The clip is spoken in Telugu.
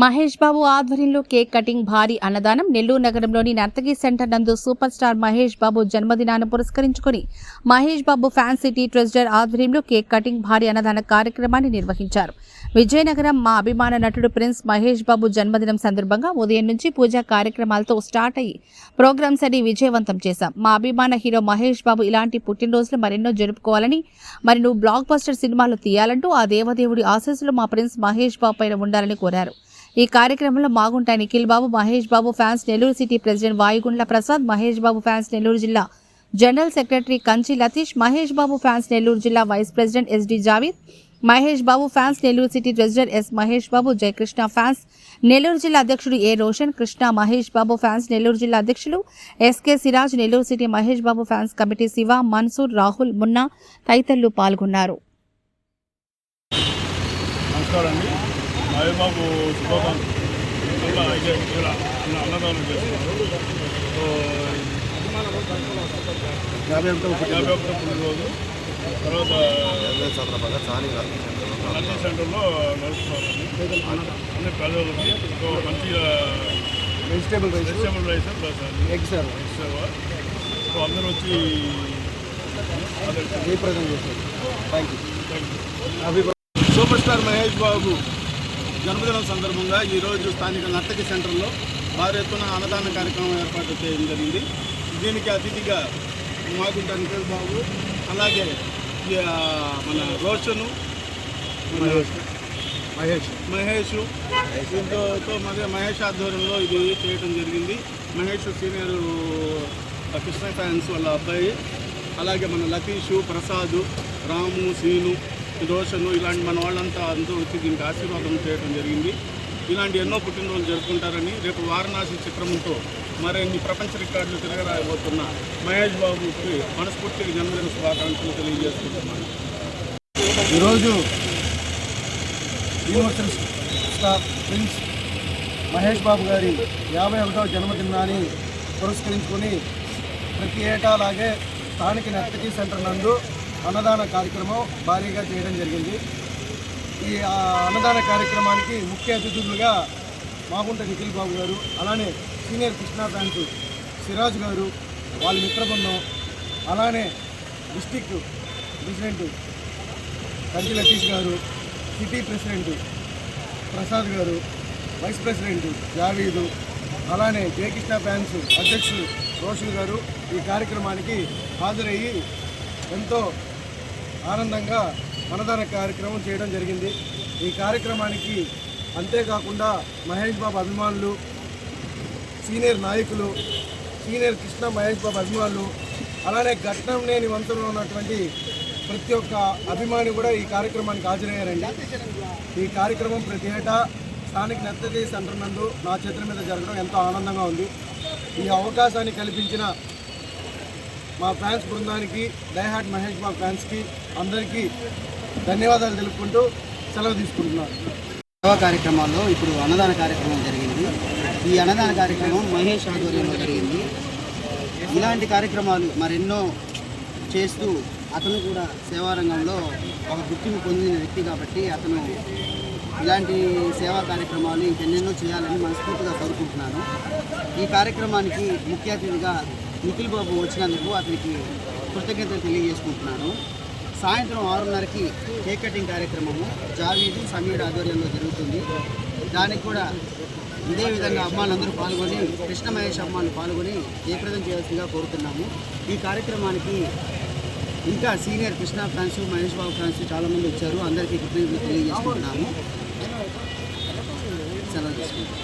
మహేష్ బాబు ఆధ్వర్యంలో కేక్ కటింగ్ భారీ అన్నదానం. నెల్లూరు నగరంలోని నర్తకి సెంటర్ నందు సూపర్ స్టార్ మహేష్ బాబు జన్మదినాన్ని పురస్కరించుకుని Mahesh Babu fan city treasure ఆధ్వర్యంలో కేక్ కటింగ్ భారీ అన్నదాన కార్యక్రమాన్ని నిర్వహించారు. విజయనగరం మా అభిమాన నటుడు ప్రిన్స్ మహేష్ బాబు జన్మదినం సందర్భంగా ఉదయం నుంచి పూజా కార్యక్రమాలతో స్టార్ట్ అయ్యి ప్రోగ్రామ్స్ అన్ని విజయవంతం చేశాం. మా అభిమాన హీరో మహేష్ బాబు ఇలాంటి పుట్టినరోజులు మరెన్నో జరుపుకోవాలని, మరి నువ్వు బ్లాక్ బస్టర్ సినిమాలు తీయాలంటూ ఆ దేవదేవుడి ఆశీస్సులు మా ప్రిన్స్ మహేష్ బాబు పైన ఉండాలని కోరారు. ఈ కార్యక్రమంలో Magunta Nikhil Babu, Mahesh Babu fans Nellore city president Vayugundla Prasad, Mahesh Babu fans Nellore జిల్లా general secretary Kanchi Latish, Mahesh Babu fans Nellore జిల్లా vice president SD Javeed, Mahesh Babu fans Nellore city treasurer S Mahesh Babu, Jayakrishna fans Nellore జిల్లా అధ్యక్షుడు ఏ రోషన్ కృష్ణ, మహేష్ బాబు ఫ్యాన్స్ నెల్లూరు జిల్లా అధ్యక్షులు SK Siraj, Nellore city Mahesh Babu fans committee Siva, Mansoor, Rahul, Munna తదితరులు పాల్గొన్నారు. మహేబాబు అన్నదానం చేస్తున్నారు. 51వ పుట్టినరోజు తర్వాత అన్ని సెంటర్లో నడుస్తున్నారండి. అన్ని పేదలకి మంచిగా వెజిటేబుల్ రైస్ ప్లస్ ఎగ్ సేవ. సో అందరూ వచ్చి సూపర్ స్టార్ మహేష్ బాబు జన్మదినం సందర్భంగా ఈరోజు స్థానిక నర్తకి సెంటర్లో భారీ ఎత్తున అన్నదాన కార్యక్రమం ఏర్పాటు చేయడం జరిగింది. దీనికి అతిథిగా మాగుంట నిఖిల్ బాబు, అలాగే మన రోషను, మహేష్ దీంతో మహేష్ ఆధ్వర్యంలో ఇది చేయడం జరిగింది. మహేష్ సీనియర్ కృష్ణ ఫ్యాన్స్ వాళ్ళ అబ్బాయి, అలాగే మన లతీషు, ప్రసాద్, రాము, సీను, రోషను ఇలాంటి మన వాళ్ళంతా అందరూ వచ్చి దీనికి ఆశీర్వాదం చేయడం జరిగింది. ఇలాంటి ఎన్నో పుట్టినరోజులు జరుపుకుంటారని రేపు వారణాసి చిత్రంతో మరిన్ని ప్రపంచ రికార్డులు తిరగరాబోతున్న మహేష్ బాబుకి మనస్ఫూర్తిగా జన్మదిన శుభాకాంక్షలు తెలియజేసుకుంటున్నాను. ఈరోజు universal star prince Mahesh Babu గారి 51వ జన్మదినాన్ని పురస్కరించుకొని ప్రతి ఏటా అలాగే స్థానిక నర్తకి సెంటర్ నందు అన్నదాన కార్యక్రమం భారీగా చేయడం జరిగింది. ఈ అన్నదాన కార్యక్రమానికి ముఖ్య అతిథులుగా మాగుంట నిఖిల్ బాబు గారు, అలానే సీనియర్ కృష్ణ ఫ్యాన్స్ సిరాజ్ గారు, వాళ్ళ మిత్రబృందం, అలానే డిస్టిక్ ప్రెసిడెంట్ కంచి లతీష్ గారు, సిటీ ప్రెసిడెంట్ ప్రసాద్ గారు, వైస్ ప్రెసిడెంట్ జావీదు, అలానే జయకృష్ణ ఫ్యాన్స్ అధ్యక్షులు రోషన్ గారు ఈ కార్యక్రమానికి హాజరయ్యి ఎంతో ఆనందంగా అన్నదాన కార్యక్రమం చేయడం జరిగింది. ఈ కార్యక్రమానికి అంతేకాకుండా మహేష్ బాబు అభిమానులు, సీనియర్ నాయకులు, సీనియర్ కృష్ణ మహేష్ బాబు అభిమానులు, అలానే ఘట్టం లేని వంతులో ఉన్నటువంటి ప్రతి ఒక్క అభిమాని కూడా ఈ కార్యక్రమానికి హాజరయ్యారండి. ఈ కార్యక్రమం ప్రతి ఏటా స్థానిక నర్తకి సెంటర్ నందు నా చేతుల మీద జరగడం ఎంతో ఆనందంగా ఉంది. ఈ అవకాశాన్ని కల్పించిన మా ఫ్యాన్స్ బృందానికి, డైహార్ట్ మహేష్ బాబు ఫ్యాన్స్కి అందరికీ ధన్యవాదాలు తెలుపుకుంటూ సెలవు తీసుకుంటున్నాను. సేవా కార్యక్రమాల్లో ఇప్పుడు అన్నదాన కార్యక్రమం జరిగింది. ఈ అన్నదాన కార్యక్రమం మహేష్ ఆధ్వర్యంలో జరిగింది. ఇలాంటి కార్యక్రమాలు మరెన్నో చేస్తూ అతను కూడా సేవారంగంలో ఒక గుర్తింపు పొందిన వ్యక్తి కాబట్టి అతను ఇలాంటి సేవా కార్యక్రమాలు ఇంకెన్నెన్నో చేయాలని మనస్ఫూర్తిగా కోరుకుంటున్నాను. ఈ కార్యక్రమానికి ముఖ్య అతిథిగా నిఖిల్ బాబు వచ్చినందుకు అతనికి కృతజ్ఞతలు తెలియజేసుకుంటున్నాను. సాయంత్రం 6:30కి కేక్ కటింగ్ కార్యక్రమము జావీదు, సమీర్ ఆధ్వర్యంలో జరుగుతుంది. దానికి కూడా ఇదే విధంగా అమ్మాయిలందరూ పాల్గొని, కృష్ణ మహేష్ అమ్మాయిలు పాల్గొని జయప్రదం చేయాల్సిందిగా కోరుతున్నాము. ఈ కార్యక్రమానికి ఇంకా senior Krishna fans, Mahesh Babu fans చాలామంది వచ్చారు. అందరికీ కృతజ్ఞతలు తెలియజేసుకుంటున్నాము. సెలవు తీసుకుంటాం.